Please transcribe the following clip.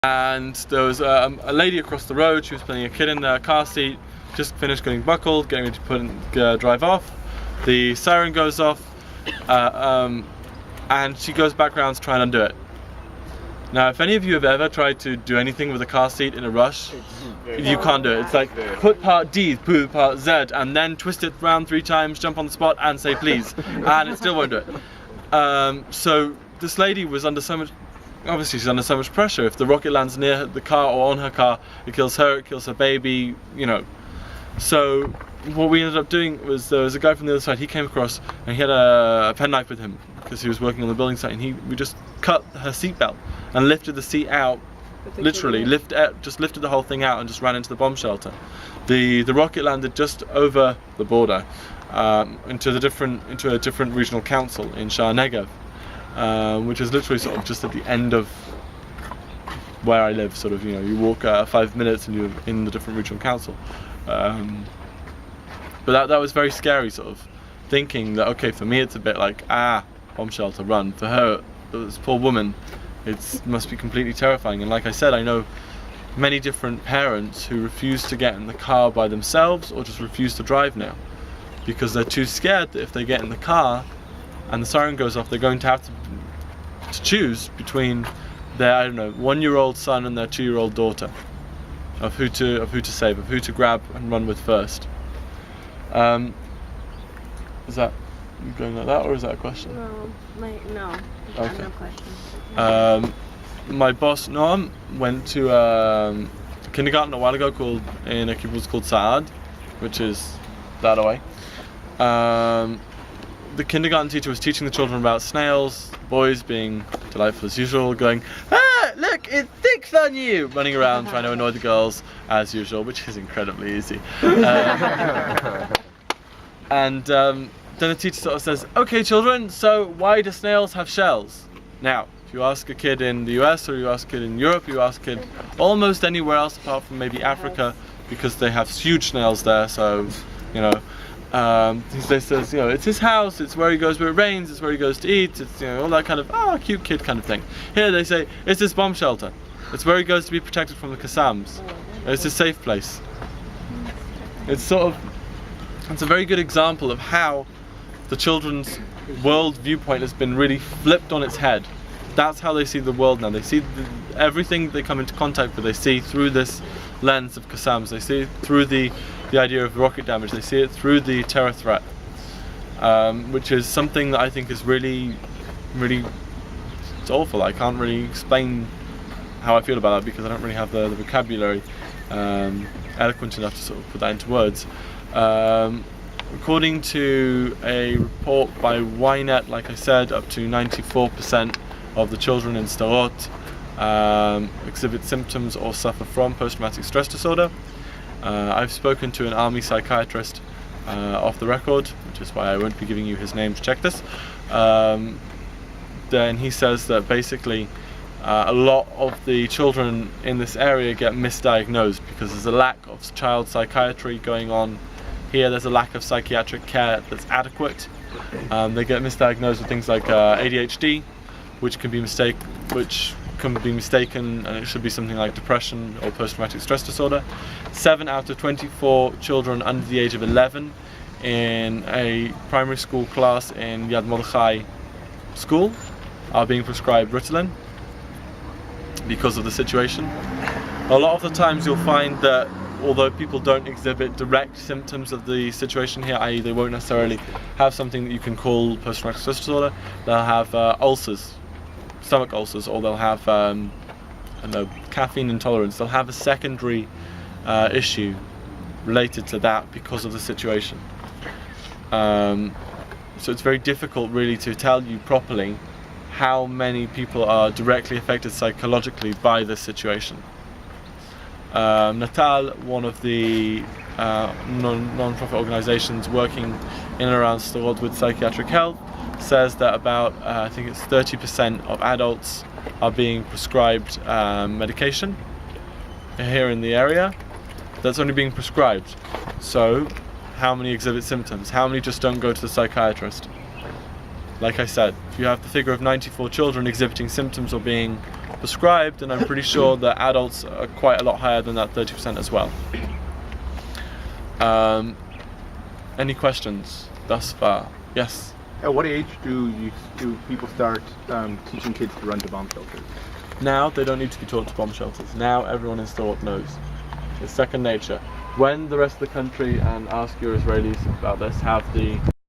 and there was a lady across the road. She was putting a kid in the car seat, just finished getting buckled, getting ready to drive off. The siren goes off, and she goes back around to try and undo it. Now, if any of you have ever tried to do anything with a car seat in a rush, you can't do it. It's like put part D, put part Z, and then twist it around 3 times, jump on the spot, and say please, and it still won't do it. So this lady was under so much. Obviously, she's under so much pressure. If the rocket lands near the car or on her car, it kills her, it kills her baby, you know. So what we ended up doing was there was a guy from the other side. He came across and he had a penknife with him because he was working on the building site, and we just cut her seatbelt and lifted the seat out, literally just lifted the whole thing out and just ran into the bomb shelter. The rocket landed just over the border into a different regional council in Shah Negev. Which is literally sort of just at the end of where I live. Sort of, you know, you walk 5 minutes and you're in the different regional council. But that was very scary, sort of thinking that, okay, for me it's a bit like, bomb shelter, run. For her, this poor woman, it must be completely terrifying. And like I said, I know many different parents who refuse to get in the car by themselves or just refuse to drive now because they're too scared that if they get in the car and the siren goes off, they're going to have to choose between their, I don't know, 1-year-old son and their 2-year-old daughter of who to save, of who to grab and run with first. Is that you going like that, or is that a question? No. Okay. No question. My boss Noam went to kindergarten a while ago in a kibbutz called Saad, which is that away. The kindergarten teacher was teaching the children about snails, boys being delightful as usual, going, look, it thinks on you, running around trying to annoy the girls as usual, which is incredibly easy. And then the teacher sort of says, okay children, so why do snails have shells? Now, if you ask a kid in the US or you ask a kid in Europe, you ask a kid almost anywhere else apart from maybe Africa, because they have huge snails there, so, you know, they says, you know, it's his house, it's where he goes where it rains, it's where he goes to eat, it's, you know, all that kind of, cute kid kind of thing. Here they say, it's his bomb shelter. It's where he goes to be protected from the Qassams. It's his safe place. It's a very good example of how the children's world viewpoint has been really flipped on its head. That's how they see the world now. They see everything they come into contact with, they see through this lens of Qassams. They see it through the idea of rocket damage. They see it through the terror threat, which is something that I think is really, really, it's awful. I can't really explain how I feel about that because I don't really have the vocabulary eloquent enough to sort of put that into words. According to a report by Ynet, like I said, up to 94% of the children in Sderot exhibit symptoms or suffer from post-traumatic stress disorder. I've spoken to an army psychiatrist off the record, which is why I won't be giving you his name to check this. Then he says that basically a lot of the children in this area get misdiagnosed because there's a lack of child psychiatry going on here. There's a lack of psychiatric care that's adequate. They get misdiagnosed with things like ADHD, which can be mistaken, and it should be something like depression or post-traumatic stress disorder. 7 out of 24 children under the age of 11 in a primary school class in Yad Mordechai school are being prescribed Ritalin because of the situation. A lot of the times you'll find that although people don't exhibit direct symptoms of the situation here, i.e. they won't necessarily have something that you can call post-traumatic stress disorder, they'll have ulcers, stomach ulcers, or they'll have caffeine intolerance. They'll have a secondary issue related to that because of the situation. So it's very difficult really to tell you properly how many people are directly affected psychologically by this situation. Natal, one of the non-profit organizations working in and around Sderot with psychiatric health, says that about I think it's 30% of adults are being prescribed medication here in the area. That's only being prescribed. So how many exhibit symptoms? How many just don't go to the psychiatrist? Like I said, if you have the figure of 94 children exhibiting symptoms or being prescribed, and I'm pretty sure that adults are quite a lot higher than that 30% as well. Any questions thus far? Yes? At what age do people start teaching kids to run to bomb shelters? Now they don't need to be taught to bomb shelters. Now everyone in Sderot knows. It's second nature. When the rest of the country, and ask your Israelis about this, have the